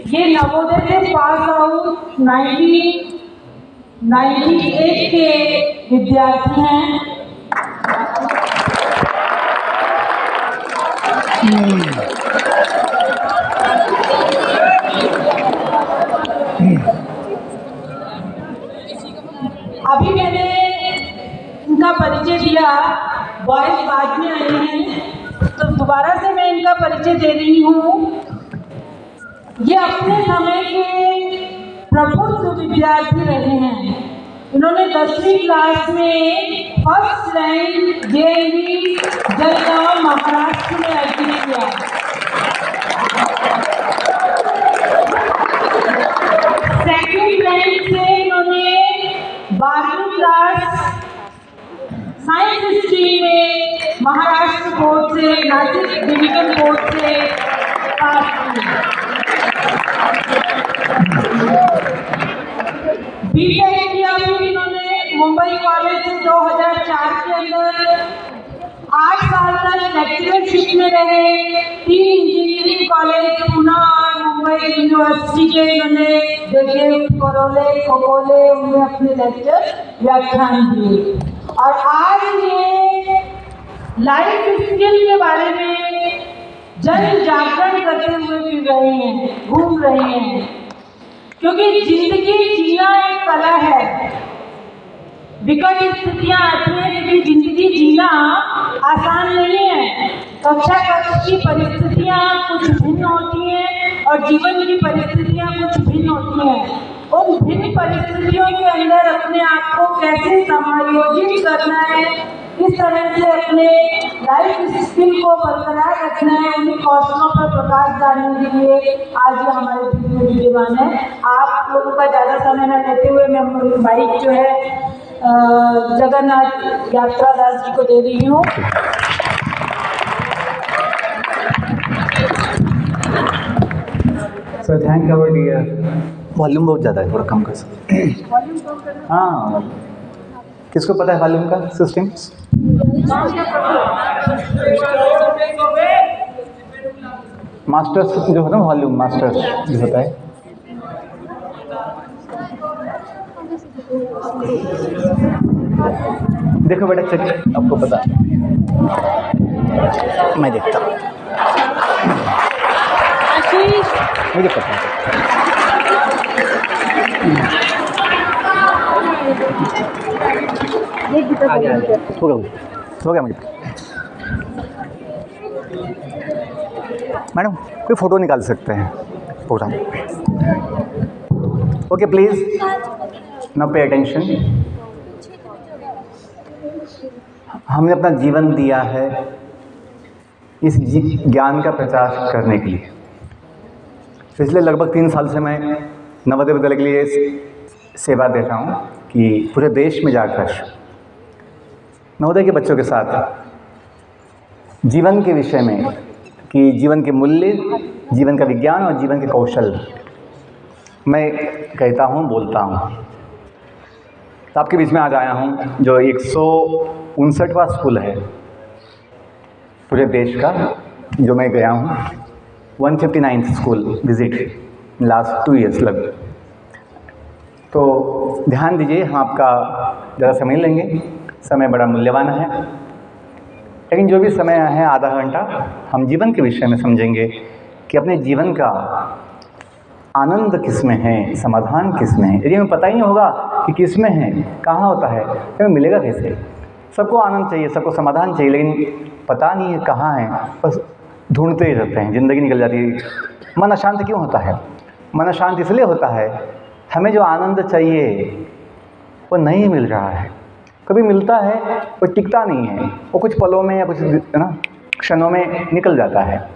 ये नवोदय से pass out 1998 के विद्यार्थी हैं। अभी मैंने इनका परिचय दिया, बॉयज बाद में आए हैं, तो दोबारा से मैं इनका परिचय दे रही हूँ। ये अपने समय के प्रबुद्ध विद्यार्थी रहे हैं। इन्होंने 10वीं क्लास में first rank JNV Jalgaon Maharashtra में अचीव किया। सेकंड रैंक से इन्होंने 12वीं क्लास साइंस स्ट्रीम में महाराष्ट्र बोर्ड से, नासिक डिवीजन बोर्ड से पास की। बीटेक किया फिर इन्होंने मुंबई कॉलेज से 2004 के अंदर 8 साल तक लेक्चरशिप में रहे। 3 इंजीनियरिंग कॉलेज पुणे और मुंबई यूनिवर्सिटी के इन्होंने देखे, करोले खगोले उन्हें अपने लेक्चर व्याख्यान दिए। और आज ये लाइफ स्किल के बारे में जन जागरण करते हुए फिर रहे हैं, घूम रहे हैं, क्योंकि जिंदगी जीना एक कला है। विकट स्थितियां आती हैं, क्योंकि जिंदगी जीना आसान नहीं है। कक्षा कक्ष की परिस्थितियां कुछ भिन्न होती हैं और जीवन की परिस्थितियां कुछ भिन्न होती हैं। उन भिन्न परिस्थितियों के अंदर अपने आप को कैसे समायोजित करना है, किस तरह से अपने लाइफ स्किल को बरकरार रखना है, उन्हीं कौशलों पर प्रकाश डालने के लिए आज ये हमारे बीच में विद्यमान है। आप लोगों का ज़्यादा समय न लेते हुए मैं बाइक जो है जगन्नाथ यात्रा दास जी को दे रही हूँ। Sir thank you dear. Volume बहुत ज़्यादा है, थोड़ा कम कर सकते हैं? हाँ, किसको पता है वॉल्यूम का सिस्टम? मास्टर्स जो होता है वॉल्यूम मास्टर्स जो होता है, देखो बेटा चेक, आपको पता है? मैं देखता हूँ, मुझे पता है। हो गया मुझे। मैडम कोई फ़ोटो निकाल सकते हैं programme? Okay please now pay attention. हमने अपना जीवन दिया है इस ज्ञान का प्रचार करने के लिए। पिछले लगभग 3 साल से मैं नवोदय विद्यालय के लिए सेवा दे रहा हूँ कि पूरे देश में जाकर नवोदय के बच्चों के साथ जीवन के विषय में, कि जीवन के मूल्य, जीवन का विज्ञान और जीवन के कौशल मैं कहता हूँ, बोलता हूँ। तो आपके बीच में आज आया हूँ जो 159वां स्कूल है पूरे देश का, जो मैं गया हूँ 159th school visit last 2 years लगभग। तो ध्यान दीजिए, हम आपका ज़रा समय लेंगे, समय बड़ा मूल्यवान है, लेकिन जो भी समय है आधा घंटा हम जीवन के विषय में समझेंगे कि अपने जीवन का आनंद किस में है, समाधान किस में है। यदि हमें पता ही नहीं होगा कि किस में है, कहाँ होता है, तो हमें मिलेगा कैसे? सबको आनंद चाहिए, सबको समाधान चाहिए, लेकिन पता नहीं है कहाँ है, बस ढूंढते ही रहते हैं, ज़िंदगी निकल जाती है। मन अशांत क्यों होता है? मन अशांत इसलिए होता है, हमें जो आनंद चाहिए वो नहीं मिल रहा है। कभी मिलता है वो टिकता नहीं है, वो कुछ पलों में या कुछ क्षणों में निकल जाता है।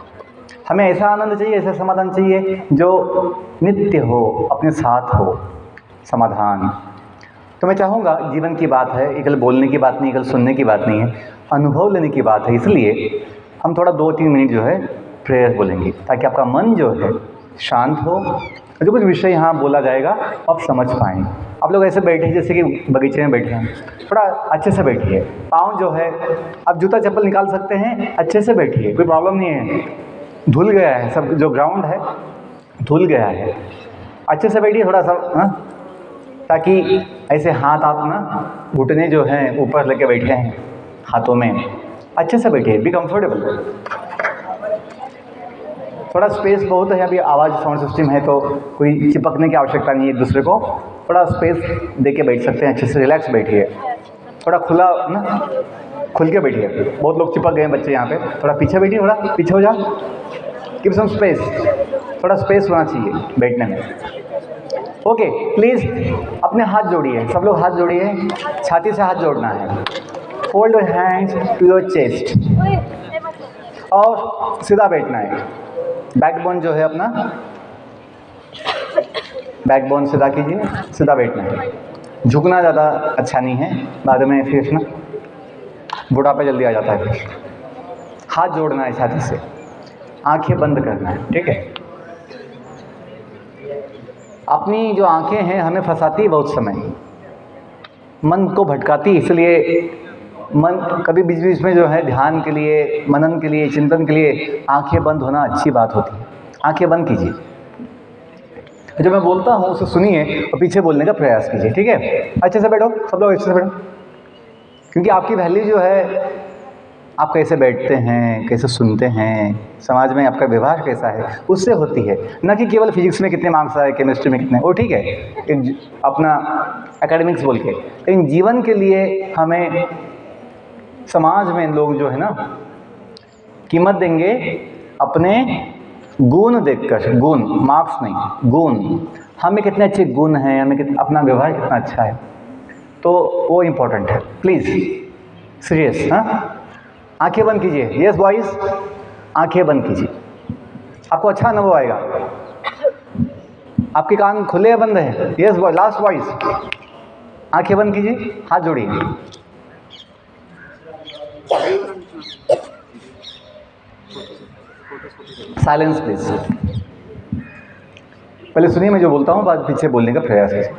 हमें ऐसा आनंद चाहिए, ऐसा समाधान चाहिए जो नित्य हो, अपने साथ हो समाधान। तो मैं चाहूँगा, जीवन की बात है, एकल बोलने की बात नहीं, एकल सुनने की बात नहीं है, अनुभव लेने की बात है। इसलिए हम थोड़ा 2-3 मिनट जो है प्रेयर बोलेंगे, ताकि आपका मन जो है शांत हो, जो कुछ विषय यहाँ बोला जाएगा आप समझ पाएँ। आप लोग ऐसे बैठे जैसे कि बगीचे में बैठे हैं, थोड़ा अच्छे से बैठिए। पाँव जो है, आप जूता चप्पल निकाल सकते हैं, अच्छे से बैठिए, कोई प्रॉब्लम नहीं है। धुल गया है सब, जो ग्राउंड है धुल गया है। अच्छे से बैठिए थोड़ा सा, हाँ, ताकि ऐसे हाथ आप ना घुटने जो हैं ऊपर लेके बैठे हैं हाथों में, अच्छे से बैठिए, बी कंफर्टेबल। थोड़ा स्पेस बहुत है, अभी आवाज़ साउंड सिस्टम है तो कोई चिपकने की आवश्यकता नहीं है एक दूसरे को, थोड़ा स्पेस दे के बैठ सकते हैं, अच्छे से रिलैक्स बैठिए, थोड़ा खुला ना, खुल के बैठिए। बहुत लोग चिपक गए हैं बच्चे यहाँ पे, थोड़ा पीछे बैठिए, थोड़ा पीछे हो जा, गिव सम स्पेस, थोड़ा स्पेस होना चाहिए बैठने में। ओके, प्लीज़ अपने हाथ जोड़िए, सब लोग हाथ जोड़िए, छाती से हाथ जोड़ना है। Fold your hands to your chest और सीधा बैठना है। बैकबोन जो है अपना, बैकबोन सीधा कीजिए, सीधा बैठना है। झुकना ज़्यादा अच्छा नहीं है, बाद में फिर ना बुढ़ापा जल्दी आ जाता है। फिर हाथ जोड़ना है छाती से, आंखें बंद करना है, ठीक है। अपनी जो आंखें हैं हमें फंसाती है बहुत समय, मन को भटकाती, इसलिए मन कभी बीच बीच में जो है ध्यान के लिए, मनन के लिए, चिंतन के लिए आंखें बंद होना अच्छी बात होती है। आंखें बंद कीजिए, जो मैं बोलता हूँ उसे सुनिए और पीछे बोलने का प्रयास कीजिए, ठीक है। अच्छे से बैठो, सब लोग अच्छे से बैठो, क्योंकि आपकी वैल्यू जो है आप कैसे बैठते हैं, कैसे सुनते हैं, समाज में आपका व्यवहार कैसा है, उससे होती है, न कि केवल फिजिक्स में कितने मार्क्स आए, केमिस्ट्री में कितने, वो ठीक है अपना एकेडमिक्स बोल के, लेकिन जीवन के लिए हमें समाज में लोग जो है ना कीमत देंगे अपने गुण देखकर, गुण, मार्क्स नहीं, गुण, हमें कितने अच्छे गुण हैं, हमें अपना व्यवहार कितना अच्छा है, तो वो इम्पोर्टेंट है। प्लीज़ सीरियस, हाँ, आंखें बंद कीजिए। यस बॉयज, आंखें बंद कीजिए, आपको अच्छा अनुभव आएगा। आपके कान खुले या बंद हैं? यस बॉय, लास्ट बॉयज, आंखें बंद कीजिए, हाथ जोड़िए। Silence please. पहले सुनिए मैं जो बोलता हूँ, बाद पीछे बोलने का प्रयास कीजिए।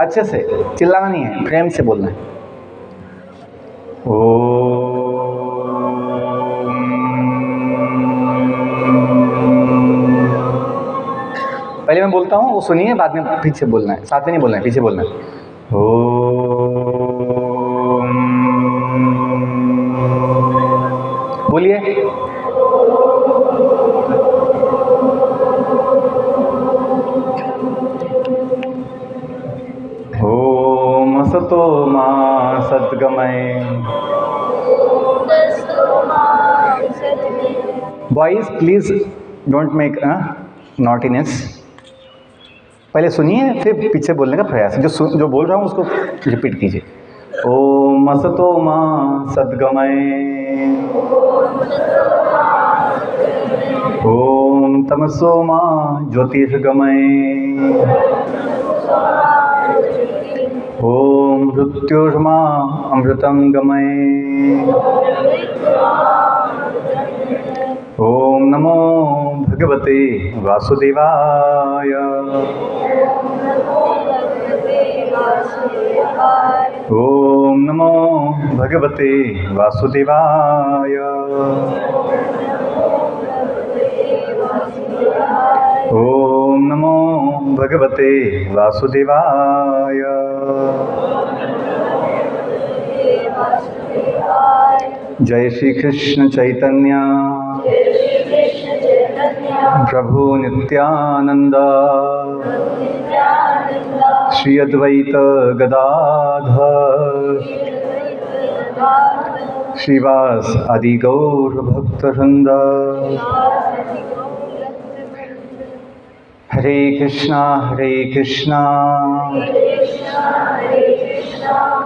अच्छे से, चिल्लाना नहीं है, प्रेम से बोलना है। पहले मैं बोलता हूँ वो सुनिए, बाद में पीछे बोलना है, साथ में नहीं बोलना है, पीछे बोलना है। बोलिए। ओम असतो मा सद्गमय। Boys please don't make naughtiness. पहले सुनिए फिर पीछे बोलने का प्रयास, जो बोल रहा हूँ उसको रिपीट कीजिए। ओम असतो मा सद्गमय। ओम तमसो मा ज्योतिर्गमय। ओम मृत्योर्मा अमृतं गमय। ओम नमो भगवते वासुदेवाय। ओम नमो भगवते वासुदेवाय। ओम नमो भगवते वासुदेवाय। जय श्री कृष्ण चैतन्य प्रभु नित्यानंद श्री अद्वैत गदाधर श्रीवास आदि गौर भक्तवृंद। Hare Krishna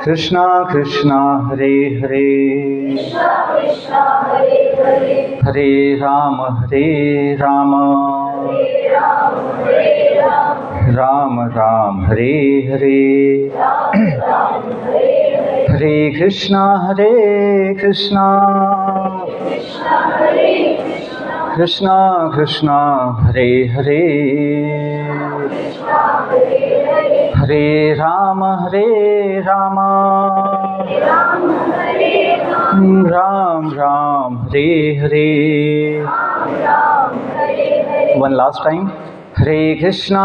Krishna Krishna Hare Hare, Hare Rama Rama Rama Hare Hare. Hare Krishna Krishna Krishna Hare Hare, Hare Rama Rama Rama Hare Hare. One last time, Hare Krishna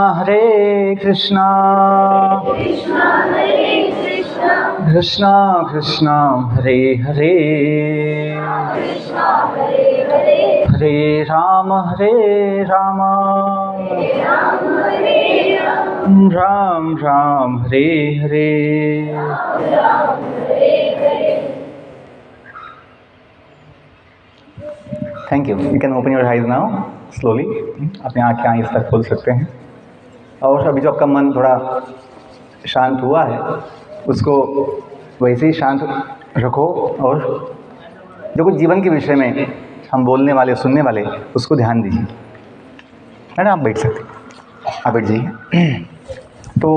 Krishna Krishna Hare Hare, Hare Rama Rama Rama Hare Hare. Thank you. You can open your eyes now slowly. अपने आँखें इस तक खोल सकते हैं। और अभी जो आपका मन थोड़ा शांत हुआ है उसको वैसे ही शांत रखो, और जो कुछ जीवन के विषय में हम बोलने वाले सुनने वाले उसको ध्यान दीजिए। है ना, आप बैठ सकते हैं, आप बैठ जाइए। तो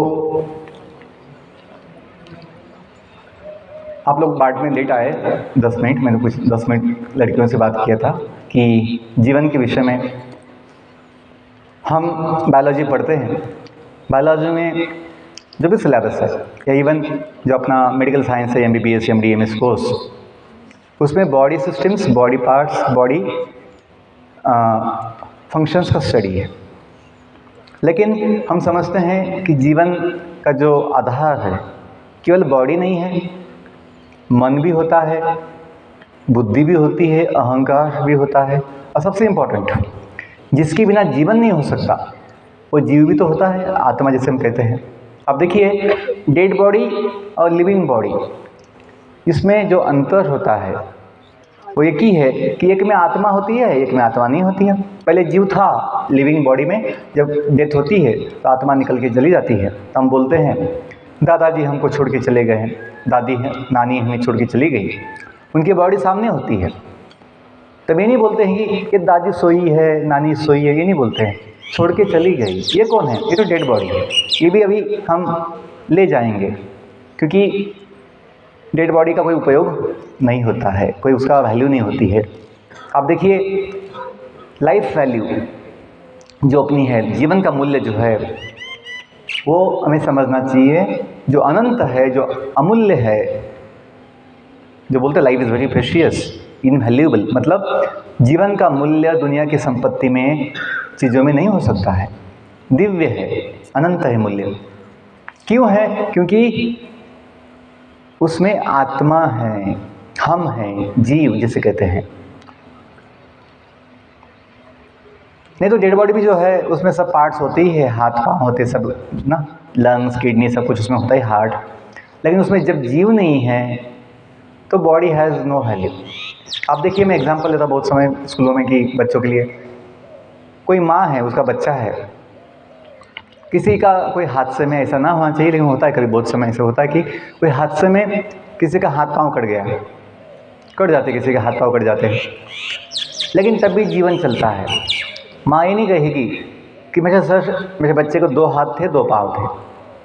आप लोग बाट में लेट आए 10 मिनट। मैंने कुछ 10 मिनट लड़कियों से बात किया था कि जीवन के विषय में हम बायोलॉजी पढ़ते हैं। बायोलॉजी में जो भी सिलेबस है या इवन जो अपना मेडिकल साइंस है, MBBS MD MS कोर्स, उसमें body systems, body parts, body functions का स्टडी है। लेकिन हम समझते हैं कि जीवन का जो आधार है केवल बॉडी नहीं है, मन भी होता है, बुद्धि भी होती है, अहंकार भी होता है, और सबसे इम्पोर्टेंट जिसके बिना जीवन नहीं हो सकता वो जीव भी तो होता है, आत्मा जिसे हम कहते हैं। अब देखिए, डेड बॉडी और लिविंग बॉडी, इसमें जो अंतर होता है वो एक ही है कि एक में आत्मा होती है, एक में आत्मा नहीं होती है। पहले जीव था लिविंग बॉडी में, जब डेथ होती है तो आत्मा निकल के चली जाती है। तो हम बोलते हैं दादाजी हमको छोड़ के चले गए हैं, दादी है नानी हमें छोड़ के चली गई, उनकी बॉडी सामने होती है। तब ये नहीं बोलते हैं कि ये दादी सोई है, नानी सोई है, ये नहीं बोलते हैं, छोड़ के चली गई। ये कौन है? ये तो डेड बॉडी है। ये भी अभी हम ले जाएंगे, क्योंकि डेड बॉडी का कोई उपयोग नहीं होता है, कोई उसका वैल्यू नहीं होती है। आप देखिए, लाइफ वैल्यू जो अपनी है, जीवन का मूल्य जो है वो हमें समझना चाहिए। जो अनंत है, जो अमूल्य है, जो बोलते हैं life is very precious, invaluable, मतलब जीवन का मूल्य दुनिया की संपत्ति में, चीज़ों में नहीं हो सकता है। दिव्य है, अनंत है मूल्य। क्यों है? क्योंकि उसमें आत्मा है, हम हैं, जीव जिसे कहते हैं। नहीं तो डेड बॉडी भी जो है उसमें सब पार्ट्स होते ही है, हाथ पाँव होते सब ना, लंग्स, किडनी, सब कुछ उसमें होता है, हार्ट। लेकिन उसमें जब जीव नहीं है तो बॉडी हैज़ नो वैल्यू। आप देखिए, मैं एग्जांपल लेता बहुत समय स्कूलों में कि बच्चों के लिए, कोई माँ है, उसका बच्चा है, किसी का कोई हादसे में, ऐसा ना होना चाहिए लेकिन होता है कभी, बहुत समय ऐसा होता है कि कोई हादसे में किसी का हाथ पाँव कट गया, कट जाते, किसी के हाथ पाँव कट जाते हैं, लेकिन तब भी जीवन चलता है। माँ ये नहीं कहेगी कि मेरे बच्चे को 2 हाथ थे 2 पाँव थे।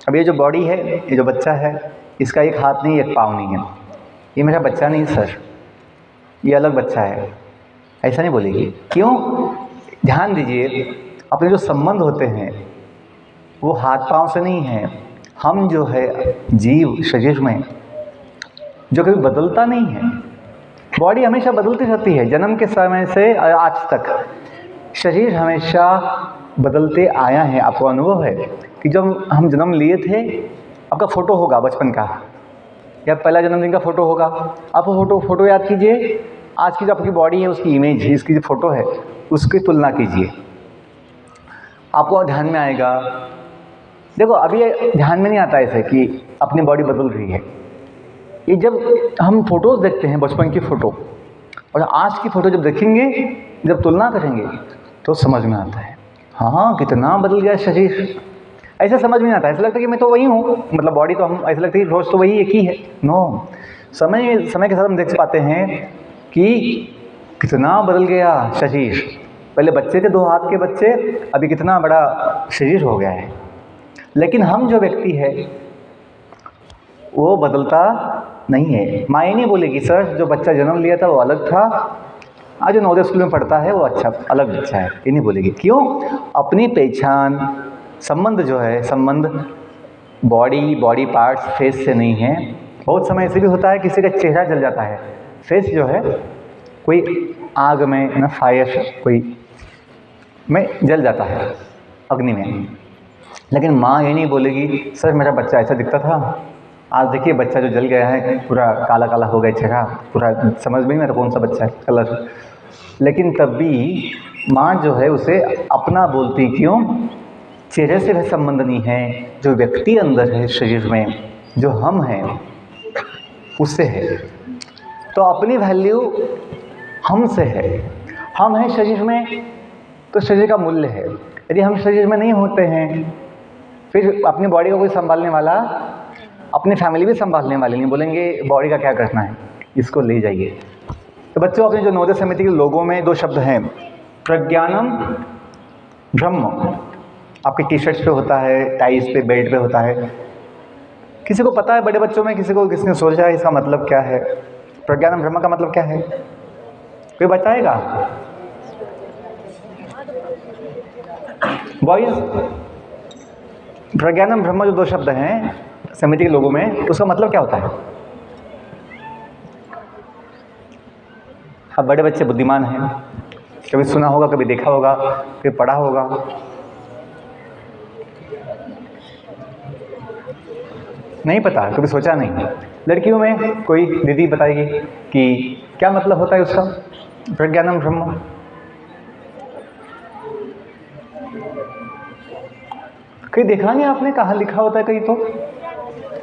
अब ये जो बॉडी है, ये जो बच्चा है, इसका एक हाथ नहीं, एक पाँव नहीं है, ये मेरा बच्चा नहीं सर, ये अलग बच्चा है, ऐसा नहीं बोलेगी। क्यों? ध्यान दीजिए, अपने जो संबंध होते हैं वो हाथ पाँव से नहीं है। हम जो है जीव शरीर में, जो कभी बदलता नहीं है, बॉडी हमेशा बदलती रहती है। जन्म के समय से आज तक शरीर हमेशा बदलते आया है। आपको अनुभव है कि जब हम जन्म लिए थे, आपका फ़ोटो होगा बचपन का, या पहला जन्मदिन का फ़ोटो होगा, आप वो फ़ोटो याद कीजिए, आज की जो आपकी बॉडी है उसकी इमेज, इसकी जो फ़ोटो है उसकी तुलना कीजिए, आपको ध्यान में आएगा। देखो, अभी ध्यान में नहीं आता ऐसे कि अपनी बॉडी बदल रही है। ये जब हम फ़ोटोज़ देखते हैं, बचपन की फ़ोटो और आज की फ़ोटो जब देखेंगे, जब तुलना करेंगे तो समझ में आता है, हाँ कितना बदल गया शरीर। ऐसा समझ में नहीं आता, ऐसा लगता है कि मैं तो वही हूँ, मतलब बॉडी तो हम, ऐसा लगता है कि रोज़ तो वही एक ही है। नो, समय के साथ हम देख पाते हैं कि कितना बदल गया शरीर। पहले बच्चे थे 2 हाथ के बच्चे, अभी कितना बड़ा शरीर हो गया है। लेकिन हम जो व्यक्ति है वो बदलता नहीं है। माँ ये नहीं बोलेगी सर जो बच्चा जन्म लिया था वो अलग था, आज जो नवोदय स्कूल में पढ़ता है वो अच्छा अलग बच्चा है, ये नहीं बोलेगी। क्यों? अपनी पहचान, संबंध जो है, संबंध बॉडी पार्ट्स, फेस से नहीं है, बहुत समय ऐसे भी होता है किसी का चेहरा जल जाता है, फेस जो है कोई आग में ना, फायर कोई में जल जाता है, अग्नि में। लेकिन माँ ये नहीं बोलेगी सर मेरा बच्चा ऐसा दिखता था, आज देखिए बच्चा जो जल गया है, पूरा काला काला हो गया चेहरा, पूरा समझ में नहीं आता कौन सा बच्चा है कलर। लेकिन तब भी माँ जो है उसे अपना बोलती, क्यों? चेहरे से भी संबंध नहीं है, जो व्यक्ति अंदर है शरीर में, जो हम हैं उससे है। तो अपनी वैल्यू हमसे है, हम हैं शरीर में तो शरीर का मूल्य है। यदि हम शरीर में नहीं होते हैं फिर अपनी बॉडी को कोई संभालने वाला, अपनी फैमिली भी संभालने वाले नहीं, बोलेंगे बॉडी का क्या करना है, इसको ले जाइए। तो बच्चों अपने जो नवोदय समिति के लोगों में 2 शब्द हैं, प्रज्ञानम ब्रह्म, आपके टी शर्ट्स पे होता है, टाइज पे, बेल्ट पे होता है। किसी को पता है बड़े बच्चों में, किसने सोचा है इसका मतलब क्या है? प्रज्ञानम ब्रह्म का मतलब क्या है? कोई बताएगा? बॉयज, प्रज्ञानम ब्रह्म जो 2 शब्द हैं समिति के लोगों में, उसका मतलब क्या होता है? अब बड़े बच्चे बुद्धिमान हैं, कभी सुना होगा, कभी देखा होगा, कभी पढ़ा होगा। नहीं पता, कभी सोचा नहीं। लड़कियों में कोई दीदी बताएगी कि क्या मतलब होता है उसका, प्रज्ञानम ब्रह्म? कहीं देखा नहीं आपने, कहाँ लिखा होता है कहीं तो?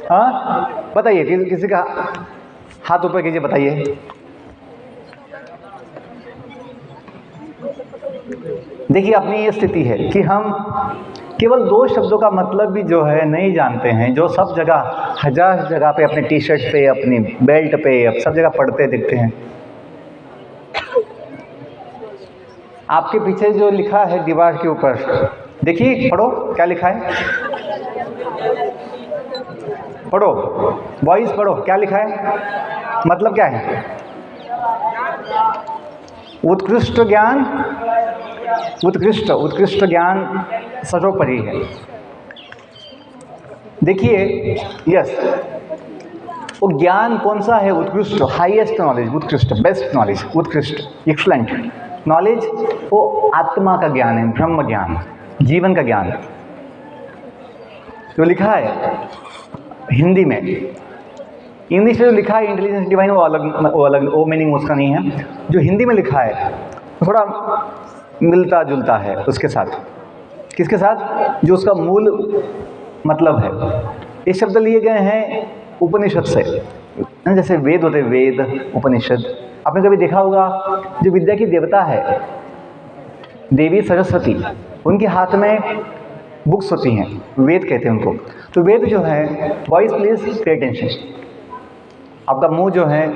हाँ बताइए, किसी का हाथ ऊपर कीजिए, बताइए। देखिए अपनी ये स्थिति है कि हम केवल 2 शब्दों का मतलब भी जो है नहीं जानते हैं, जो सब जगह, हजार जगह पे, अपने टी शर्ट पे, अपनी बेल्ट पे, अब सब जगह पढ़ते दिखते हैं। आपके पीछे जो लिखा है दीवार के ऊपर, देखिए, पढ़ो क्या लिखा है, पढ़ो बॉयज, पढ़ो क्या लिखा है, मतलब क्या है? उत्कृष्ट ज्ञान, उत्कृष्ट ज्ञान सर्वोपरि है। देखिए, यस, वो ज्ञान कौन सा है? उत्कृष्ट, हाईएस्ट नॉलेज, उत्कृष्ट, बेस्ट नॉलेज, उत्कृष्ट, एक्सलेंट नॉलेज, वो आत्मा का ज्ञान है, ब्रह्म ज्ञान, जीवन का ज्ञान। जो लिखा है हिंदी में, इंग्लिश में जो लिखा है इंटेलिजेंस डिवाइन, वो अलग, वो मीनिंग उसका नहीं है। जो हिंदी में लिखा है वो थोड़ा मिलता जुलता है उसके साथ। किसके साथ? जो उसका मूल मतलब है। ये शब्द लिए गए हैं उपनिषद से, जैसे वेद होते, वेद, उपनिषद। आपने कभी देखा होगा जो विद्या की देवता है, देवी सरस्वती, उनके हाथ में बुक्स होती हैं, वेद कहते हैं उनको। तो वेद जो है, वॉइस प्लीज पे अटेंशन, आपका मुंह जो है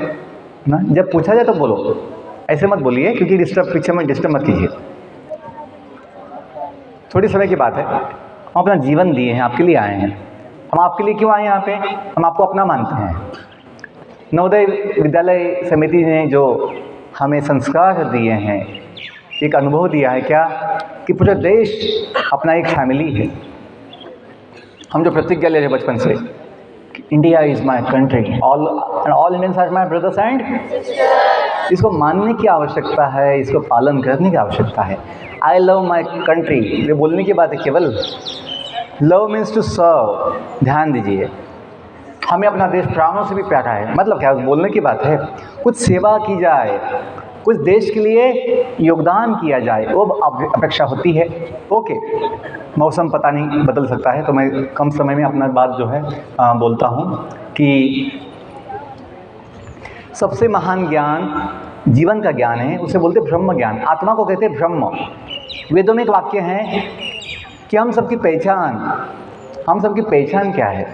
ना, जब पूछा जाए तो बोलो, ऐसे मत बोलिए क्योंकि पीछे में डिस्टर्ब मत कीजिए। थोड़ी समय की बात है, हम अपना जीवन दिए हैं, आपके लिए आए हैं। हम आपके लिए क्यों आए यहाँ पे? हम आपको अपना मानते हैं। नवोदय विद्यालय समिति ने जो हमें संस्कार दिए हैं, एक अनुभव दिया है क्या, कि पूरा देश अपना एक फैमिली है। हम जो प्रतिज्ञा ले रहे हैं बचपन से, India is my country, all Indians are my brothers and, इसको मानने की आवश्यकता है, इसको पालन करने की आवश्यकता है। आई लव माई कंट्री, ये बोलने की बात है केवल। लव मीन्स टू सर्व, ध्यान दीजिए। हमें अपना देश प्राणों से भी प्यारा है, मतलब क्या, बोलने की बात है। कुछ सेवा की जाए, कुछ देश के लिए योगदान किया जाए, वो अपेक्षा होती है। ओके, मौसम पता नहीं बदल सकता है, तो मैं कम समय में अपना बात जो है बोलता हूँ कि सबसे महान ज्ञान जीवन का ज्ञान है, उसे बोलते ब्रह्म ज्ञान, आत्मा को कहते हैं ब्रह्म। वेदों में एक वाक्य है कि हम सबकी पहचान क्या है?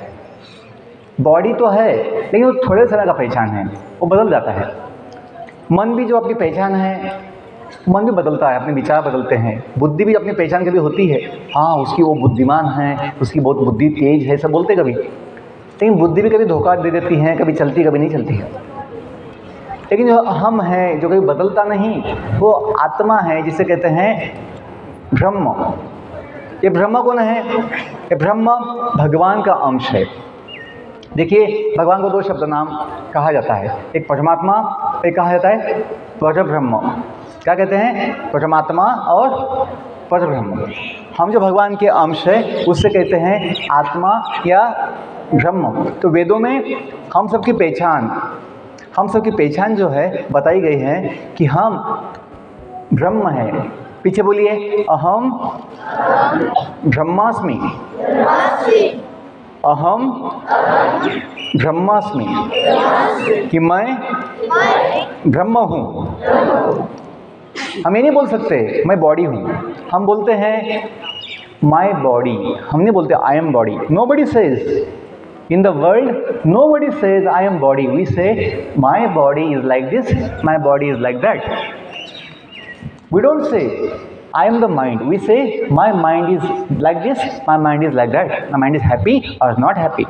बॉडी तो है, लेकिन वो थोड़े समय का पहचान है, वो बदल जाता है। मन भी जो आपकी पहचान है, मन भी बदलता है, अपने विचार बदलते हैं। बुद्धि भी अपनी पहचान कभी होती है, हाँ उसकी वो बुद्धिमान है, उसकी बहुत बुद्धि तेज है, सब बोलते कभी। लेकिन बुद्धि भी कभी धोखा दे देती है, कभी चलती कभी नहीं चलती है। लेकिन जो हम हैं, जो कभी बदलता नहीं, वो आत्मा है, जिसे कहते हैं ब्रह्म। ये ब्रह्म कौन है? ये ब्रह्म भगवान का अंश है। देखिए, भगवान को दो शब्द नाम कहा जाता है, एक परमात्मा, एक कहा जाता है परब्रह्म। क्या कहते हैं? परमात्मा और परब्रह्म। हम जो भगवान के अंश है उससे कहते हैं आत्मा या ब्रह्म। तो वेदों में हम सबकी पहचान जो है बताई गई है कि हम ब्रह्म हैं। पीछे बोलिए, अहम ब्रह्मास्मि, अहम ब्रह्मास्मि, कि मैं ब्रह्म हूँ। हम ये नहीं बोल सकते मैं बॉडी हूँ, हम बोलते हैं माई बॉडी, हम नहीं बोलते I am body. Nobody says in the world, nobody says I am body. We say my body is like this, my body is like that. We don't say I am the mind. We say my mind is like this, my mind is like that, my mind is happy or not happy.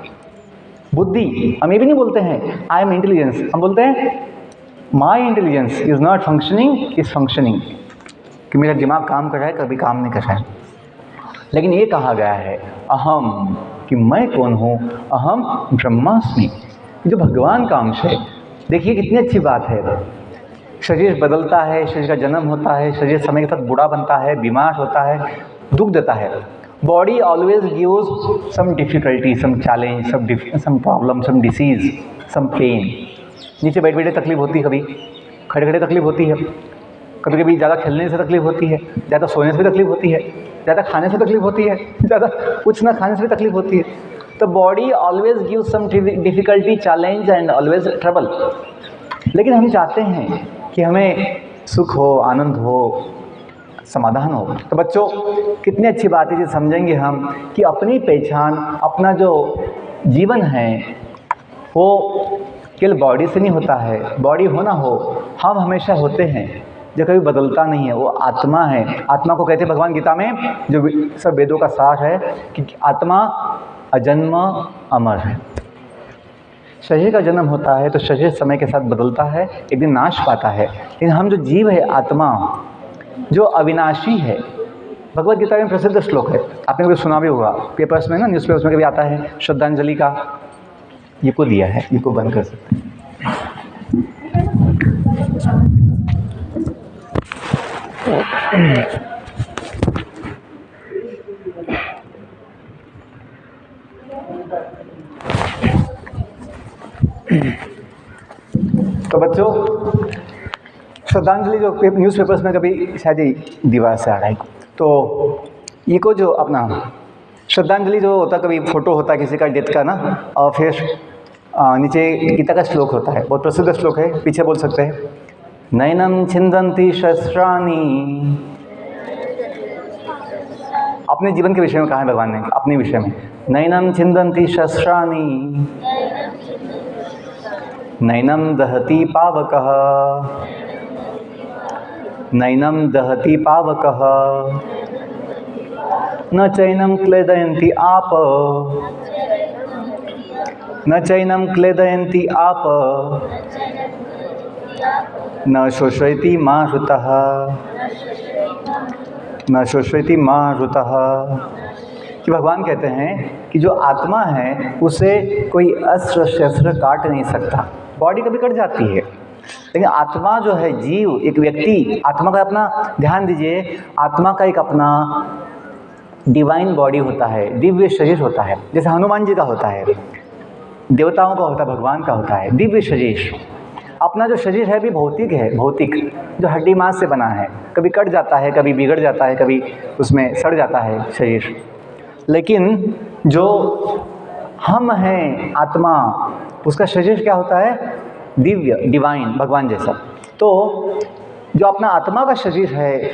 बुद्धि, हम ये भी नहीं बोलते हैं I am intelligence, हम बोलते हैं my intelligence is not functioning, is functioning, कि मेरा दिमाग काम कर रहा है, कभी काम नहीं कर रहा है। लेकिन ये कहा गया है अहम, कि मैं कौन हूँ, अहम ब्रह्मास्मि, जो भगवान का अंश है। देखिए कितनी अच्छी बात है। शरीर बदलता है, शरीर का जन्म होता है, शरीर समय के साथ बूढ़ा बनता है, बीमार होता है, दुख देता है। Body always gives some difficulty, some challenge, some problem, some disease, some pain. नीचे बैठ बैठे तकलीफ होती है, कभी खड़े खड़े तकलीफ होती है, कभी कभी ज़्यादा खेलने से तकलीफ होती है, ज़्यादा सोने से भी तकलीफ होती है, ज़्यादा खाने से तकलीफ होती है, ज़्यादा कुछ ना खाने से भी तकलीफ होती है। तो body always give some difficulty, challenge and always trouble. लेकिन हम चाहते हैं कि हमें सुख हो, आनंद हो, समाधान हो। तो बच्चों, कितनी अच्छी बात है जो समझेंगे हम कि अपनी पहचान, अपना जो जीवन है वो केवल बॉडी से नहीं होता है। बॉडी हो ना हो, हम हमेशा होते हैं, जो कभी बदलता नहीं है, वो आत्मा है। आत्मा को कहते हैं भगवान गीता में, जो सब वेदों का सार है, कि आत्मा अजन्म अमर है। शरीर का जन्म होता है तो शरीर समय के साथ बदलता है, एक दिन नाश पाता है। लेकिन हम जो जीव है, आत्मा जो अविनाशी है, भगवद गीता में प्रसिद्ध श्लोक है, आपने कभी सुना भी होगा, पेपर्स में ना, न्यूज़ पेपर्स में कभी आता है, श्रद्धांजलि का ये को दिया है, ये को बंद कर सकते हैं। तो बच्चों, श्रद्धांजलि जो न्यूज़पेपर्स में कभी शायद ही दीवार से आ रहा है, तो ये को जो अपना श्रद्धांजलि जो होता, कभी फोटो होता है किसी का डेथ का ना, और फिर नीचे गीता का श्लोक होता है, बहुत प्रसिद्ध श्लोक है, पीछे बोल सकते हैं, नैनम छिंदन्ति शस्त्राणि। अपने जीवन के विषय में कहा है भगवान ने, अपने विषय में, नैनम छिंदन्ति शस्त्राणि, नैनम दहति पावकः, नैनम दहति पावकः, न चैनम क्लेदयन्ति आप, न चैनम क्लेदयन्ति आप, न शोषयति मारुतः, न शोषयति मारुतः। कि भगवान कहते हैं कि जो आत्मा है उसे कोई अस्त्र शस्त्र काट नहीं सकता। बॉडी कभी कट जाती है, लेकिन आत्मा जो है, जीव, एक व्यक्ति, आत्मा का अपना ध्यान दीजिए, आत्मा का एक अपना डिवाइन बॉडी होता है, दिव्य शरीर होता है, जैसे हनुमान जी का होता है, देवताओं का होता है, भगवान का होता है दिव्य शरीर। अपना जो शरीर है भी भौतिक है, भौतिक, जो हड्डी मांस से बना है, कभी कट जाता है, कभी बिगड़ जाता है, कभी उसमें सड़ जाता है शरीर। लेकिन जो हम हैं आत्मा, उसका शरीर क्या होता है? दिव्य, डिवाइन, भगवान जैसा। तो जो अपना आत्मा का शरीर है,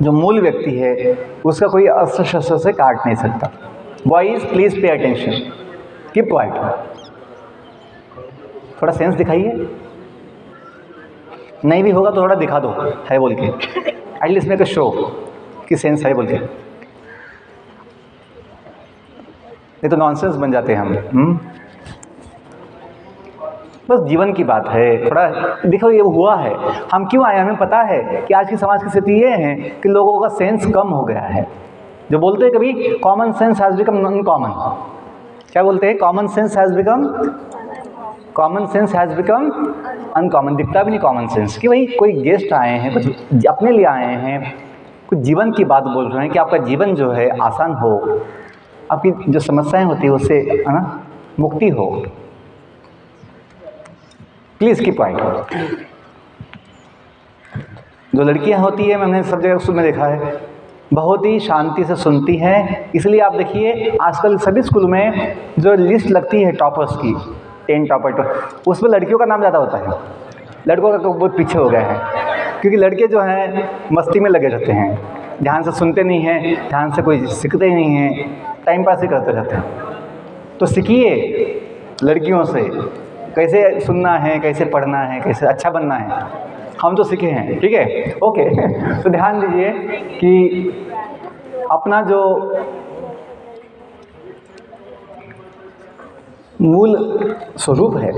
जो मूल व्यक्ति है, उसका कोई अस्त्र शस्त्र से काट नहीं सकता। Boys please pay attention, keep quiet, थोड़ा सेंस दिखाइए। नहीं भी होगा तो थोड़ा दिखा दो है बोल के, एटलीस्ट मेक अ शो कि सेंस है बोल के, नहीं तो नॉनसेंस बन जाते हैं हम। बस जीवन की बात है, थोड़ा देखो ये हुआ है, हम क्यों आए, हमें पता है कि आज की समाज की स्थिति ये है कि लोगों का सेंस कम हो गया है। जो बोलते हैं कभी common sense has become uncommon, क्या बोलते हैं, common sense has become uncommon. दिखता भी नहीं कॉमन सेंस कि भाई कोई गेस्ट आए हैं, कुछ अपने लिए आए हैं, कुछ जीवन की बात बोल रहे हैं कि आपका जीवन जो है आसान हो, आपकी जो समस्याएं होती है उससे है ना मुक्ति हो। Please keep quiet. जो लड़कियां होती है, मैंने सब जगह स्कूल में देखा है, बहुत ही शांति से सुनती हैं। इसलिए आप देखिए आजकल सभी स्कूल में जो लिस्ट लगती है टॉपर्स की, 10 टॉपर, उसमें लड़कियों का नाम ज़्यादा होता है, लड़कों का बहुत पीछे हो गया है। क्योंकि लड़के जो हैं मस्ती में लगे रहते हैं, ध्यान से सुनते नहीं हैं, ध्यान से कोई सीखते ही नहीं हैं, टाइम पास ही करते रहते हैं। तो सीखिए लड़कियों से कैसे सुनना है, कैसे पढ़ना है, कैसे अच्छा बनना है। हम तो सीखे हैं, ठीक है, ओके। तो ध्यान दीजिए कि अपना जो मूल स्वरूप है,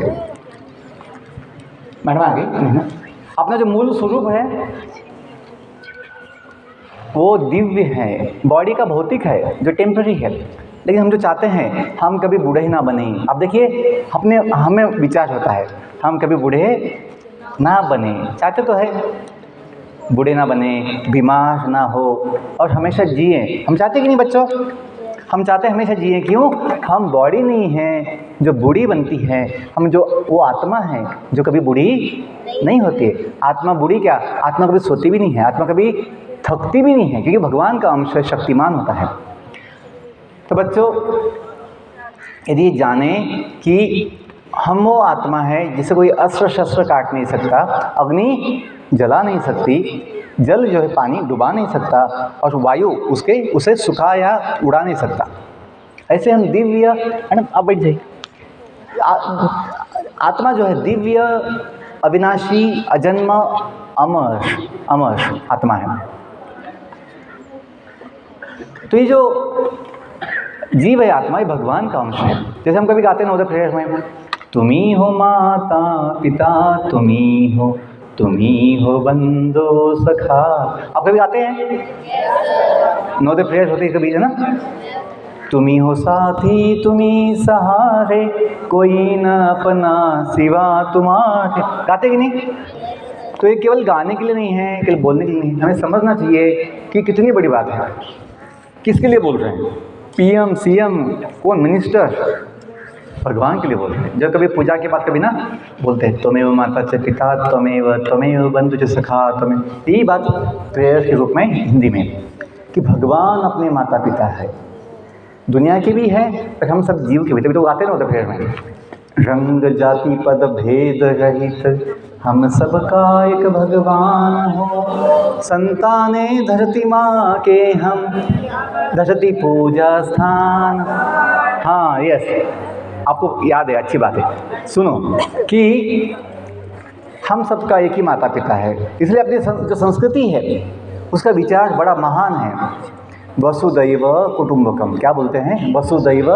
मैडम आ गई नहीं ना, अपना जो मूल स्वरूप है वो दिव्य है, बॉडी का भौतिक है जो टेम्पररी है। लेकिन हम जो चाहते हैं हम कभी बूढ़े ही ना बने। अब देखिए हमें विचार होता है हम कभी बूढ़े ना बने, चाहते तो है बूढ़े ना बने, बीमार ना हो और हमेशा जिए। हम चाहते कि नहीं बच्चों, हम चाहते हैं हमेशा जिए। क्यों? हम बॉडी नहीं है जो बूढ़ी बनती है, हम जो वो आत्मा है जो कभी बूढ़ी नहीं होती। आत्मा बूढ़ी क्या, आत्मा कभी सोती भी नहीं है, आत्मा कभी थकती भी नहीं है, क्योंकि भगवान का अंश है, शक्तिमान होता है। तो बच्चों यदि जाने कि हम वो आत्मा है जिसे कोई अस्त्र शस्त्र काट नहीं सकता, अग्नि जला नहीं सकती, जल जो है पानी डुबा नहीं सकता और वायु उसे सुखा या उड़ा नहीं सकता, ऐसे हम दिव्य, मैडम आप बैठ जाइए, आत्मा जो है दिव्य, अविनाशी, अजन्म, अमर आत्मा है। तो ये जो जीव है आत्मा, ये भगवान का अंश है। जैसे हम कभी गाते हैं नवोदय प्रेयर में, तुम्ही हो माता पिता, तुम्ही हो बंदो सखा। आप कभी गाते हैं नवोदय प्रेयर होती है कभी, है ना, तुम्ही हो साथी तुम्ही सहारे, कोई न अपना सिवा तुम्हारे। गाते कि नहीं? तो ये केवल गाने के लिए नहीं है, केवल बोलने के लिए नहीं, हमें समझना चाहिए कि कितनी बड़ी बात है। किसके लिए बोल रहे हैं? पीएम सीएम कौन, मिनिस्टर, भगवान के लिए बोल रहे हैं। जब कभी पूजा के बाद कभी ना बोलते हैं त्वमेव माता च पिता, त्वमेव बंधु च सखा, यही बात प्रेयर के रूप में हिंदी में कि भगवान अपने माता पिता है, दुनिया के भी है पर हम सब जीव के भी। तभी तो गाते ना होते प्रेयर में, रंग जाति पद भेद रहित हम सबका एक भगवान हो, संताने धरती माँ के हम, धरती पूजा स्थान। हाँ यस, आपको याद है, अच्छी बात है। सुनो कि हम सबका एक ही माता पिता है, इसलिए अपनी जो संस्कृति है उसका विचार बड़ा महान है। वसुदैव कुटुंबकम, क्या बोलते हैं? वसुदैव,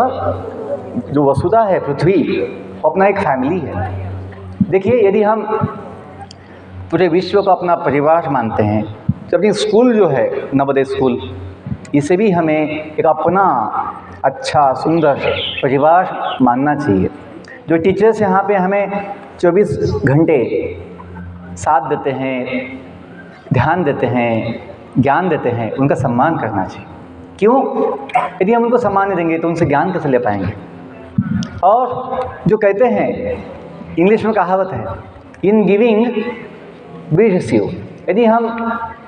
जो वसुधा है पृथ्वी, अपना एक फैमिली है। देखिए यदि हम पूरे विश्व को अपना परिवार मानते हैं तो अपनी स्कूल जो है नवोदय स्कूल, इसे भी हमें एक अपना अच्छा सुंदर परिवार मानना चाहिए। जो टीचर्स यहाँ पे हमें 24 घंटे साथ देते हैं, ध्यान देते हैं, ज्ञान देते हैं, उनका सम्मान करना चाहिए। क्यों? यदि हम उनको सम्मान नहीं देंगे तो उनसे ज्ञान कैसे ले पाएंगे? और जो कहते हैं, इंग्लिश में कहावत है, इन गिविंग वी रिसीव। यदि हम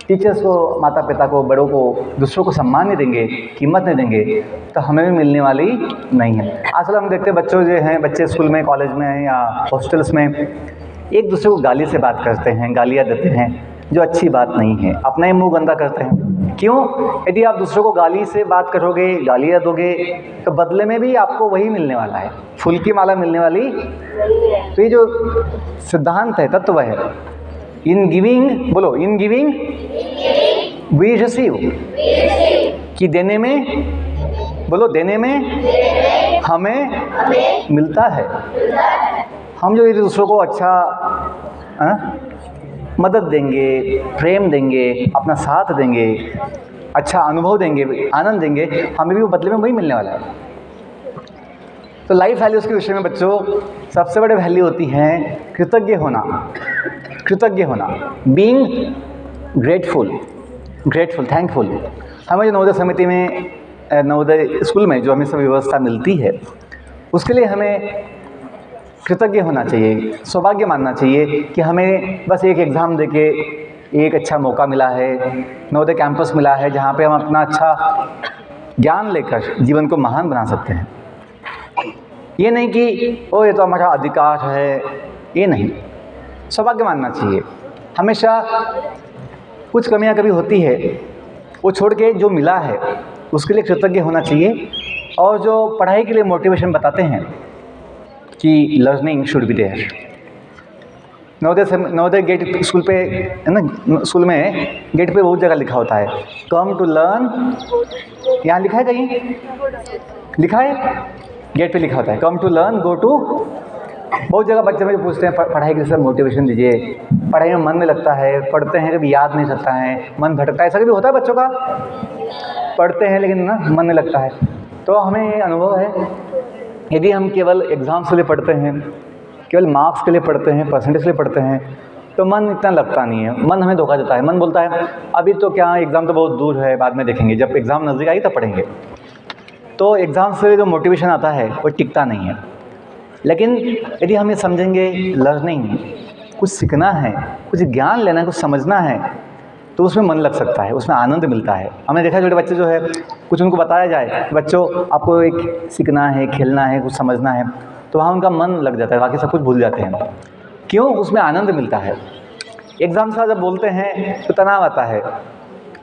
टीचर्स को, माता पिता को, बड़ों को, दूसरों को सम्मान नहीं देंगे, कीमत नहीं देंगे, तो हमें भी मिलने वाली नहीं है। आजकल हम देखते हैं बच्चों जो हैं, बच्चे स्कूल में, कॉलेज में या हॉस्टल्स में एक दूसरे को गाली से बात करते हैं, गालियाँ देते हैं, जो अच्छी बात नहीं है, अपना ही मुंह गंदा करते हैं। क्यों? यदि आप दूसरों को गाली से बात करोगे, गालियाँ दोगे, तो बदले में भी आपको वही मिलने वाला है, फूल की माला मिलने वाली। तो ये जो सिद्धांत है, तत्व है, इन गिविंग, बोलो, इन गिविंग वी रिसीव, कि देने में, बोलो, देने में हमें मिलता है। हम जो एक दूसरों को अच्छा मदद देंगे, प्रेम देंगे, अपना साथ देंगे, अच्छा अनुभव देंगे, आनंद देंगे, हमें भी वो बदले में वही मिलने वाला है। तो लाइफ वैल्यूज़ के विषय में बच्चों सबसे बड़ी वैल्यू होती है कृतज्ञ होना, कृतज्ञ होना, बीइंग ग्रेटफुल, थैंकफुल। हमें जो नवोदय समिति में, नवोदय स्कूल में जो हमें सब व्यवस्था मिलती है, उसके लिए हमें कृतज्ञ होना चाहिए, सौभाग्य मानना चाहिए कि हमें बस एक एग्ज़ाम देके एक अच्छा मौका मिला है, नवोदय कैंपस मिला है जहाँ पे हम अपना अच्छा ज्ञान लेकर जीवन को महान बना सकते हैं। ये नहीं कि ओ ये तो हमारा अधिकार है, ये नहीं, सौभाग्य मानना चाहिए। हमेशा कुछ कमियां कभी होती है, वो छोड़ के जो मिला है उसके लिए कृतज्ञ होना चाहिए। और जो पढ़ाई के लिए मोटिवेशन बताते हैं कि learning should be there. Navodaya gate school पे है ना, स्कूल में गेट पे बहुत जगह लिखा होता है कम टू लर्न। यहाँ लिखा है कहीं, लिखा है गेट पे लिखा होता है come to learn go to. बहुत जगह बच्चे मुझे पूछते हैं पढ़ाई के सब मोटिवेशन दीजिए, पढ़ाई में मन नहीं लगता है, पढ़ते हैं कभी याद नहीं रहता है, मन भटकता है, ऐसा कभी होता है बच्चों का? पढ़ते हैं लेकिन ना मन नहीं लगता है। तो हमें ये अनुभव है, यदि हम केवल एग्ज़ाम्स के लिए पढ़ते हैं, केवल मार्क्स के लिए पढ़ते हैं, परसेंटेज के लिए पढ़ते हैं, तो मन इतना लगता नहीं है। मन हमें धोखा देता है। मन बोलता है अभी तो क्या, एग्ज़ाम तो बहुत दूर है, बाद में देखेंगे, जब एग्ज़ाम नज़दीक आई तब पढ़ेंगे। तो एग्ज़ाम से जो मोटिवेशन आता है वो टिकता नहीं है। लेकिन यदि हम ये समझेंगे लर्निंग, कुछ सीखना है, कुछ ज्ञान लेना है, कुछ समझना है, तो उसमें मन लग सकता है, उसमें आनंद मिलता है। हमने देखा छोटे बच्चे जो है, कुछ उनको बताया जाए बच्चों आपको एक सीखना है, खेलना है, कुछ समझना है, तो वहाँ उनका मन लग जाता है, बाकी सब कुछ भूल जाते हैं। क्यों? उसमें आनंद मिलता है। एग्ज़ाम्स का जब बोलते हैं तो तनाव आता है,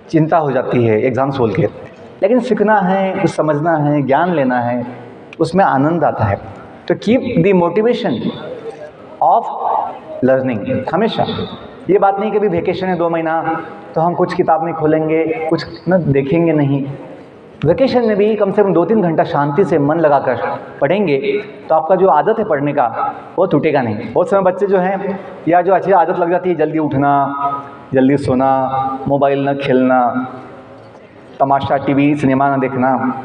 चिंता हो जाती है एग्ज़ाम्स बोल के, लेकिन सीखना है, कुछ समझना है, ज्ञान लेना है, उसमें आनंद आता है। तो keep the motivation of learning हमेशा। ये बात नहीं कि अभी वेकेशन है 2 महीना तो हम कुछ किताब नहीं खोलेंगे, कुछ न देखेंगे नहीं। वेकेशन में भी कम से कम 2-3 घंटा शांति से मन लगाकर पढ़ेंगे तो आपका जो आदत है पढ़ने का वो टूटेगा नहीं। बहुत समय बच्चे जो हैं, या जो अच्छी आदत लग जाती है जल्दी उठना, जल्दी सोना, मोबाइल न खेलना, तमाशा टीवी सिनेमा ना देखना,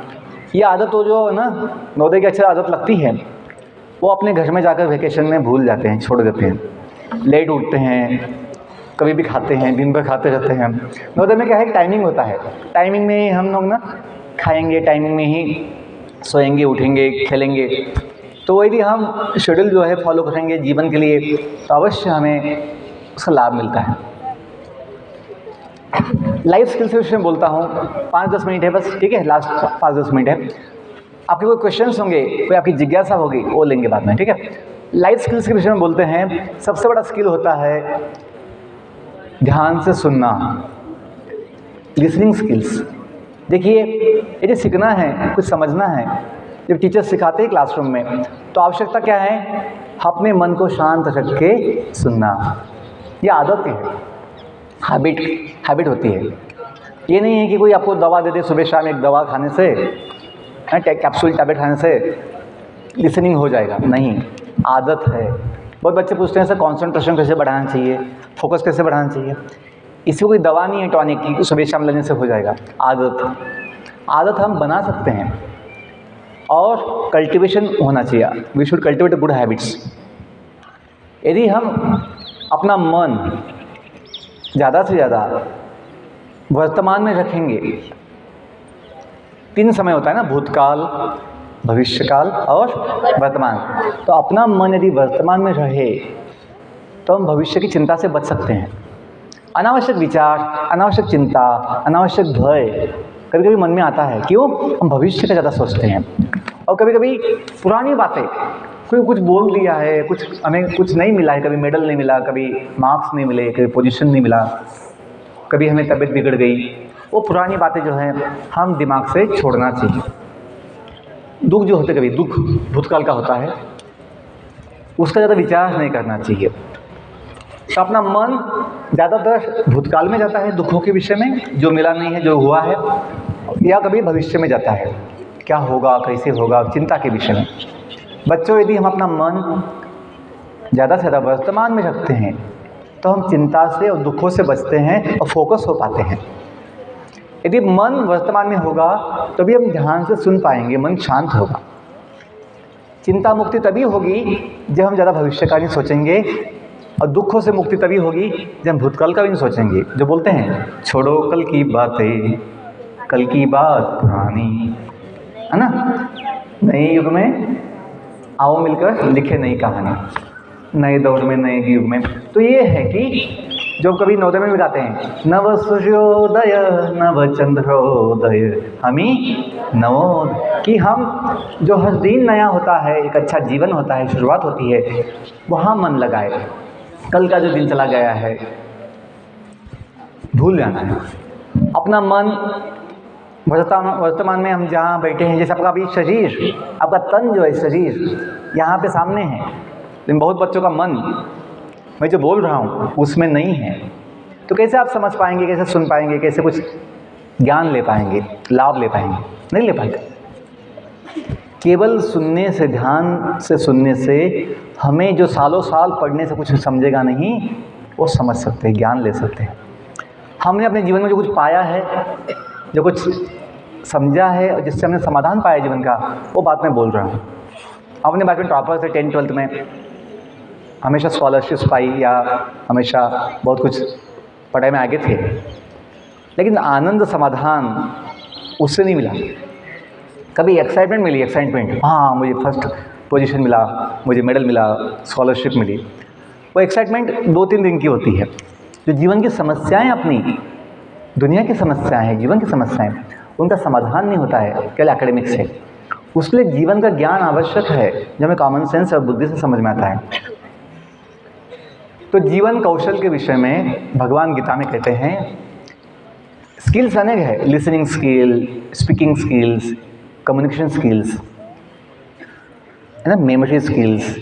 ये आदत तो जो है ना नवोदय की अच्छी आदत लगती है, वो अपने घर में जाकर वेकेशन में भूल जाते हैं, छोड़ देते हैं। लेट उठते हैं, कभी भी खाते हैं, दिन भर खाते रहते हैं। नवोदय में क्या है, टाइमिंग होता है, टाइमिंग में ही हम लोग ना खाएंगे, टाइमिंग में ही सोएंगे, उठेंगे, खेलेंगे। तो यदि हम शेड्यूल जो है फॉलो करेंगे जीवन के लिए तो अवश्य हमें उसका लाभ मिलता है। लाइफ स्किल्स के विषय में बोलता हूँ, 5-10 मिनट है बस, ठीक है, लास्ट 5-10 मिनट है। आपके कोई क्वेश्चंस होंगे, कोई आपकी जिज्ञासा होगी, वो लेंगे बाद में, ठीक है। लाइफ स्किल्स के विषय में बोलते हैं, सबसे बड़ा स्किल होता है ध्यान से सुनना, लिसनिंग स्किल्स। देखिए, यदि सीखना है, कुछ समझना है, जब टीचर सिखाते हैं क्लासरूम में तो आवश्यकता क्या है, अपने मन को शांत रख के सुनना। ये आदत है, हैबिट होती है। ये नहीं है कि कोई आपको दवा दे दे सुबह शाम, एक दवा खाने से, कैप्सूल टैबलेट खाने से लिसनिंग हो जाएगा, नहीं, आदत है। बहुत बच्चे पूछते हैं सर कंसंट्रेशन कैसे बढ़ाना चाहिए, फोकस कैसे बढ़ाना चाहिए। इसकी कोई दवा नहीं है टॉनिक की सुबह शाम लेने से हो जाएगा। आदत हम बना सकते हैं और कल्टीवेशन होना चाहिए। We should cultivate good habits. यदि हम अपना मन ज़्यादा से ज़्यादा वर्तमान में रखेंगे, 3 समय होता है ना, भूतकाल, भविष्यकाल और वर्तमान। तो अपना मन यदि वर्तमान में रहे तो हम भविष्य की चिंता से बच सकते हैं। अनावश्यक विचार, अनावश्यक चिंता, अनावश्यक भय कभी कभी मन में आता है। क्यों? हम भविष्य का ज़्यादा सोचते हैं। और कभी कभी पुरानी बातें, कोई कुछ बोल दिया है, कुछ हमें कुछ नहीं मिला है, कभी मेडल नहीं मिला, कभी मार्क्स नहीं मिले, कभी पोजीशन नहीं मिला, कभी हमें तबीयत बिगड़ गई, वो पुरानी बातें जो हैं हम दिमाग से छोड़ना चाहिए। दुख जो होते, कभी दुख भूतकाल का होता है, उसका ज़्यादा विचार नहीं करना चाहिए। तो अपना मन ज़्यादातर भूतकाल में जाता है, दुखों के विषय में, जो मिला नहीं है, जो हुआ है, या कभी भविष्य में जाता है, क्या होगा, कैसे होगा, चिंता के विषय में। बच्चों, यदि हम अपना मन ज़्यादा से ज़्यादा वर्तमान में रखते हैं तो हम चिंता से और दुखों से बचते हैं और फोकस हो पाते हैं। यदि मन वर्तमान में होगा तो भी हम ध्यान से सुन पाएंगे, मन शांत होगा। चिंता मुक्ति तभी होगी जब हम ज़्यादा भविष्य का नहीं सोचेंगे, और दुखों से मुक्ति तभी होगी जब हम भूतकाल का भी नहीं सोचेंगे। जो बोलते हैं छोड़ो कल की बातें, कल की बात पुरानी, है ना, नए युग में आओ मिलकर लिखे नई कहानी, नए दौर में नए युग में। तो ये है कि जो कभी नवोदय में भी गाते हैं, नव सूर्योदय नव चंद्रोदय हमी नवोदय, कि हम जो हर दिन नया होता है, एक अच्छा जीवन होता है, शुरुआत होती है, वहाँ मन लगाए। कल का जो दिन चला गया है भूल जाना है। अपना मन वर्तमान में हम जहाँ बैठे हैं, जैसे आपका अभी शरीर, आपका तन जो है शरीर यहाँ पे सामने है, लेकिन बहुत बच्चों का मन, मैं जो बोल रहा हूँ उसमें नहीं है। तो कैसे आप समझ पाएंगे, कैसे सुन पाएंगे, कैसे कुछ ज्ञान ले पाएंगे, लाभ ले पाएंगे? नहीं ले पाएंगे। केवल सुनने से, ध्यान से सुनने से हमें जो सालों साल पढ़ने से कुछ समझेगा नहीं, वो समझ सकते हैं, ज्ञान ले सकते हैं। हमने अपने जीवन में जो कुछ पाया है, जो कुछ समझा है और जिससे हमने समाधान पाया जीवन का, वो बात मैं बोल रहा हूँ। अपने बात में टॉपर थे 10th-12th में, हमेशा स्कॉलरशिप्स पाई या हमेशा बहुत कुछ पढ़ाई में आगे थे, लेकिन आनंद समाधान उससे नहीं मिला। कभी एक्साइटमेंट मिली, एक्साइटमेंट, हाँ मुझे फर्स्ट पोजीशन मिला, मुझे मेडल मिला, स्कॉलरशिप मिली, वो एक्साइटमेंट 2-3 दिन की होती है। जो जीवन की समस्याएं, अपनी दुनिया की समस्याएं हैं, जीवन की समस्याएं, उनका समाधान नहीं होता है केवल एकेडमिक्स से। उसके लिए जीवन का ज्ञान आवश्यक है, जो हमें कॉमन सेंस और बुद्धि से समझ में आता है। तो जीवन कौशल के विषय में भगवान गीता में कहते हैं स्किल्स अनेक है, listening skill, speaking skills, communication skills, है ना, मेमोरी स्किल्स,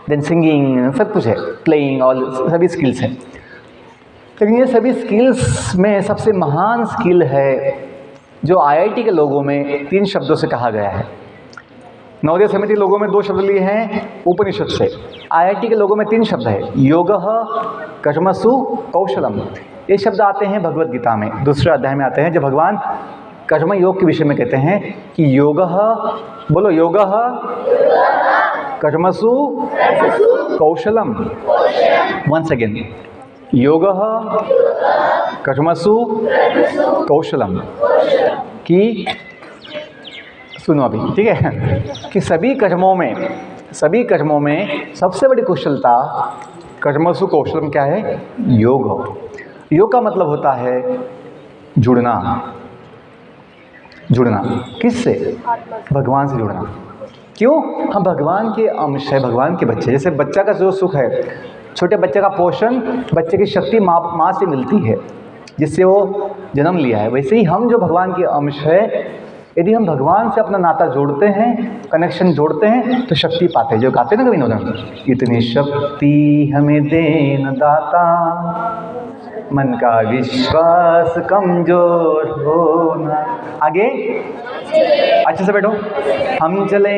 देन सिंगिंग, सब कुछ है, प्लेइंग, ऑल सभी स्किल्स हैं। लेकिन ये सभी स्किल्स में सबसे महान स्किल है जो IIT के लोगों में 3 शब्दों से कहा गया है। नवोदय समिति लोगों में 2 शब्द लिए हैं उपनिषद से, IIT के लोगों में 3 शब्द है, योगः, कर्मसु, कौशलम। ये शब्द आते हैं भगवत गीता में, दूसरे अध्याय में आते हैं, जब भगवान कर्म योग के विषय में कहते हैं कि योगः, बोलो योगः, कर्मसु, कौशलम। वंस अगेन, योगः, कर्मसु, कौशलम। कि सुनो अभी, ठीक है, कि सभी कर्मों में सबसे बड़ी कुशलता कर्मसु कौशलम क्या है? योग। योग का मतलब होता है जुड़ना। जुड़ना किससे? भगवान से जुड़ना। क्यों? हम भगवान के अंश है, भगवान के बच्चे। जैसे बच्चा का जो सुख है, छोटे बच्चे का पोषण, बच्चे की शक्ति माँ से मिलती है जिससे वो जन्म लिया है, वैसे ही हम जो भगवान के अंश है, यदि हम भगवान से अपना नाता जोड़ते हैं, कनेक्शन जोड़ते हैं, तो शक्ति पाते हैं। जो गाते ना कभी नोदन, इतनी शक्ति हमें देन दाता, मन का विश्वास कमजोर होना। आगे अच्छे से बैठो। हम चले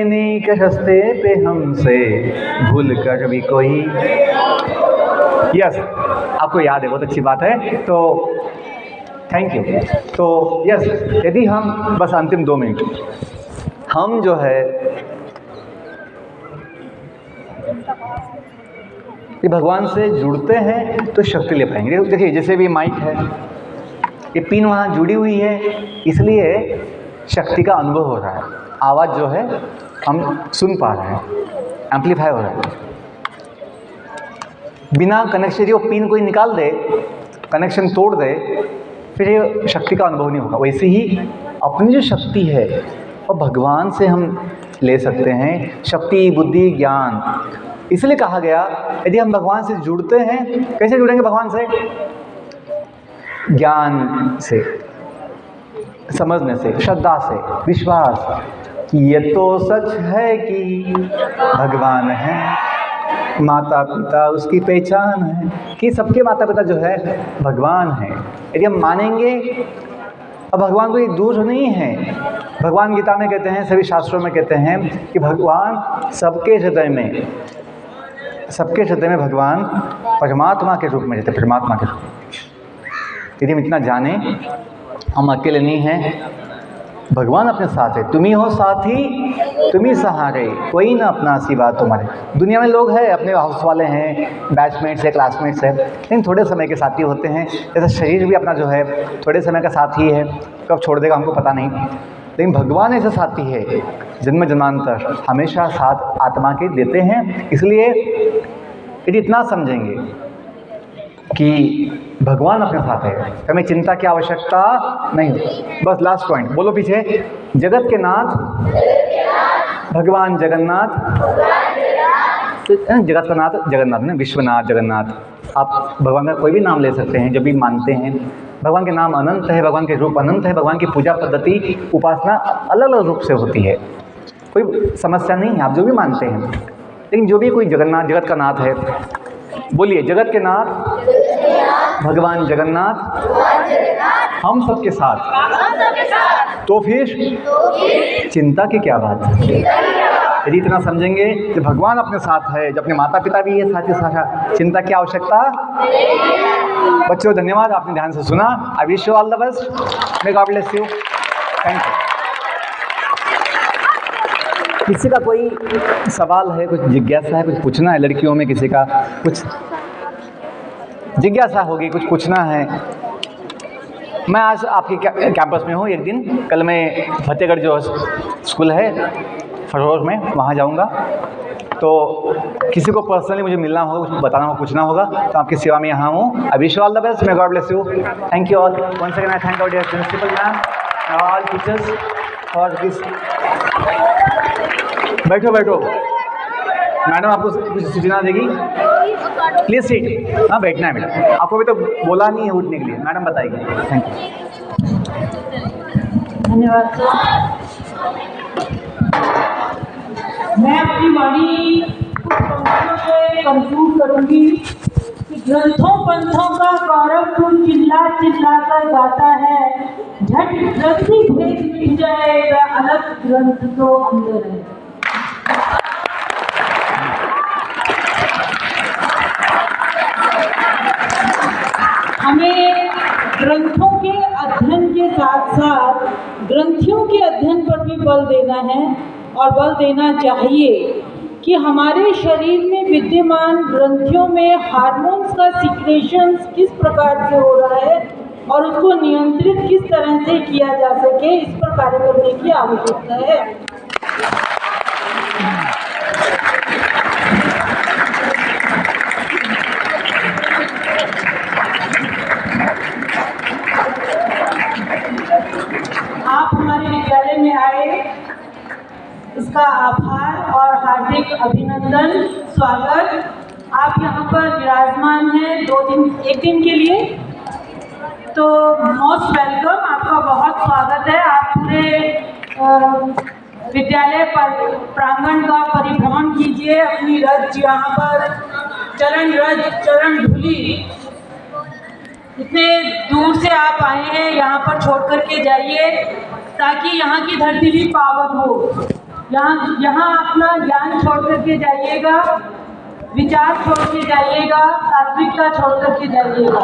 नहीं के रास्ते पे हमसे भूल कर भी कोई। यस, आपको याद है, बहुत अच्छी बात है। तो थैंक यू। तो यस, यदि हम बस अंतिम 2 मिनट, हम जो है ये भगवान से जुड़ते हैं तो शक्ति ले पाएंगे। देखिए जैसे भी माइक है, ये पिन वहाँ जुड़ी हुई है, इसलिए शक्ति का अनुभव हो रहा है, आवाज़ जो है हम सुन पा रहे हैं, एम्पलीफाई हो रहा है। बिना कनेक्शन, यदि वो पिन कोई निकाल दे, कनेक्शन तोड़ दे, फिर ये शक्ति का अनुभव नहीं होगा। वैसे ही अपनी जो शक्ति है वो भगवान से हम ले सकते हैं, शक्ति, बुद्धि, ज्ञान। इसलिए कहा गया यदि हम भगवान से जुड़ते हैं, कैसे जुड़ेंगे भगवान से? ज्ञान से, समझने से, श्रद्धा से, विश्वास कि ये तो सच है कि भगवान है, माता पिता उसकी पहचान है, कि सबके माता पिता जो है भगवान है। यदि हम मानेंगे, और भगवान कोई दूर नहीं है। भगवान गीता में कहते हैं, सभी शास्त्रों में कहते हैं कि भगवान सबके हृदय में भगवान परमात्मा के रूप में रहते, परमात्मा के रूप में। यदि हम इतना जाने, हम अकेले नहीं हैं, भगवान अपने साथ है, तुम ही हो साथी तुम ही सहारे, कोई ना अपना सिवा तुम्हारे। दुनिया में लोग हैं, अपने हाउस वाले हैं, बैचमेट्स है, क्लासमेट्स है, लेकिन थोड़े समय के साथी होते हैं। जैसे शरीर भी अपना जो है थोड़े समय का साथी है, कब छोड़ देगा हमको पता नहीं, लेकिन भगवान ऐसा साथी है जन्म जन्मांतर हमेशा साथ आत्मा के देते हैं। इसलिए यदि इतना समझेंगे कि भगवान अपने साथ है, हमें चिंता की आवश्यकता नहीं। बस लास्ट पॉइंट बोलो पीछे, जगत के नाथ भगवान जगन्नाथ, जगत का नाथ जगन्नाथ ना, विश्वनाथ जगन्नाथ, आप भगवान का कोई भी नाम ले सकते हैं जो भी मानते हैं। भगवान के नाम अनंत है, भगवान के रूप अनंत है, भगवान की पूजा पद्धति उपासना अलग अलग रूप से होती है, कोई समस्या नहीं है, आप जो भी मानते हैं। लेकिन जो भी कोई जगन्नाथ, जगत का नाथ है, बोलिए जगत के नाथ भगवान जगन्नाथ हम सबके साथ, तो फिर चिंता की क्या बात है। यदि इतना समझेंगे कि भगवान अपने साथ है, जब अपने माता पिता भी है साथ ही साथ, चिंता की आवश्यकता। बच्चों धन्यवाद, आपने ध्यान से सुना। आई wish you all the best, may God bless you, thank you. किसी का कोई सवाल है, कुछ जिज्ञासा है, कुछ पूछना है, लड़कियों में किसी का कुछ जिज्ञासा होगी, कुछ पूछना है। मैं आज आपके कैंपस में हूँ, एक दिन कल मैं फतेहगढ़ जो स्कूल है फरोर में, वहाँ जाऊँगा, तो किसी को पर्सनली मुझे मिलना होगा, कुछ बताना होगा, पूछना होगा, तो आपकी सेवा में यहाँ हूँ। I wish you all the best, may God bless you, thank you all. Once again I thank our dear principal ma'am, all teachers for this. बैठो बैठो, मैडम आपको कुछ सूचना देगी, प्लीज सीट। हाँ बैठना है बेटा, आपको भी तो बोला नहीं है उठने के लिए, मैडम बताएगी। थैंक यू, धन्यवाद सर। मैं अपनी वाणी कुछ पंक्तियों से कंक्लूड करूंगी कि ग्रंथों पंथों का गौरव तू चिल्ला चिल्ला कर गाता है, झट ग्रंथि भेद मिट जाए वह अलग ग्रंथ तो अंदर है। हमें ग्रंथों के अध्ययन के साथ साथ ग्रंथियों के अध्ययन पर भी बल देना है, और बल देना चाहिए कि हमारे शरीर में विद्यमान ग्रंथियों में हार्मोन्स का सीक्रेशन किस प्रकार से हो रहा है और उसको नियंत्रित किस तरह से किया जा सके, इस पर कार्य करने की आवश्यकता है। आप हमारे विद्यालय में आए, इसका आभार और हार्दिक अभिनंदन, स्वागत। आप यहाँ पर विराजमान हैं एक दिन के लिए, तो मोस्ट वेलकम, आपका बहुत स्वागत है। आप पूरे विद्यालय पर प्रांगण का परिभ्रमण कीजिए, अपनी रज यहाँ पर चरण धूली, इतने दूर से आप आए हैं, यहाँ पर छोड़ करके जाइए ताकि यहाँ की धरती भी पावन हो। यहाँ अपना ज्ञान छोड़ करके जाइएगा, विचार छोड़ के जाइएगा, तात्विकता छोड़ करके जाइएगा।